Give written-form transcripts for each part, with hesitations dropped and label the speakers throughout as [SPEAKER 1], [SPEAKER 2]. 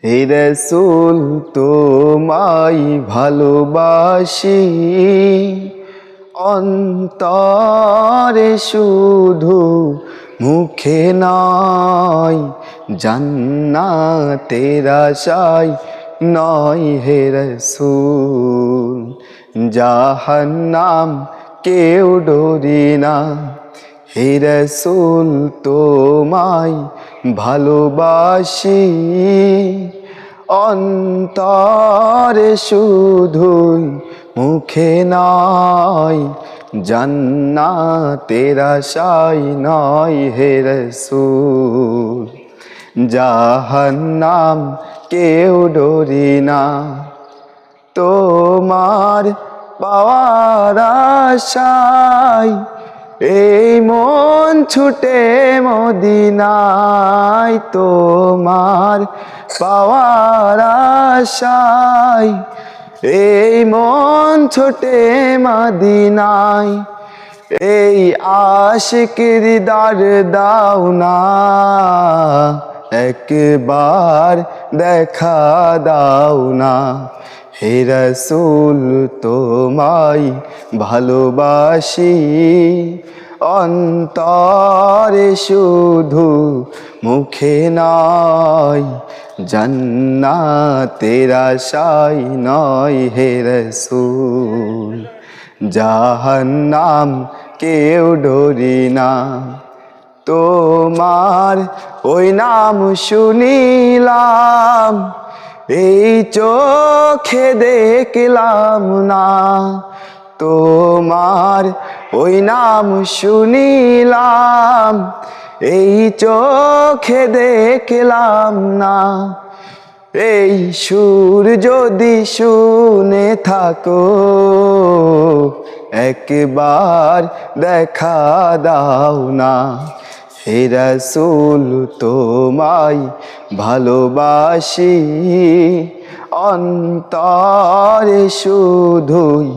[SPEAKER 1] হে রাসূল তোমায় ভালোবাসি, অন্তরে শুধু মুখে নয়, জান্নাতের আশায় নয় হে রাসূল। জাহান্নাম কেউ ডরি না, হে রাসূল তোমায় ভালোবাসি, অন্তরে শুধুই মুখে নয়, জান্নাতের আশায় নয় হে রাসূল। জাহান্নাম কেউ ডরি না, তোমার পাওয়ার আশায় এই মন ছুটে মদিনায়। তোমার পাওয়ার আশায় এই মন ছুটে মদিনায়। এই আশিকের দার দাও না, একবার দেখা দাও না, হে রাসূল তোমায় ভালোবাসি, অন্তরে শুধু মুখে নয়, জান্নাতের আশায় নয় হে রাসূল। জাহান্নাম কেউ ডরি না, তোমার ওই নাম শুনিলাম, এই চোখে দেখলাম না। তোমার ওই নাম শুনিলাম, এই চোখে দেখলাম না। এই সুর যদি শুনে থাকো, একবার দেখা দাও না, হে রাসূল তোমায় ভালোবাসি, অন্তরে শুধুই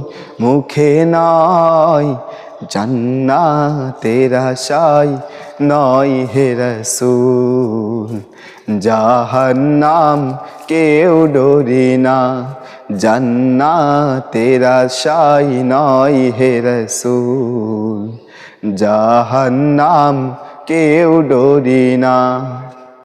[SPEAKER 1] মুখে নয়, জান্নাতের আশায় নয় হে রাসূল। জাহান্নাম কেউ ডরি না, জান্নাতের আশায় নয় হে রাসূল। জাহান্নাম কেউ ডরি না।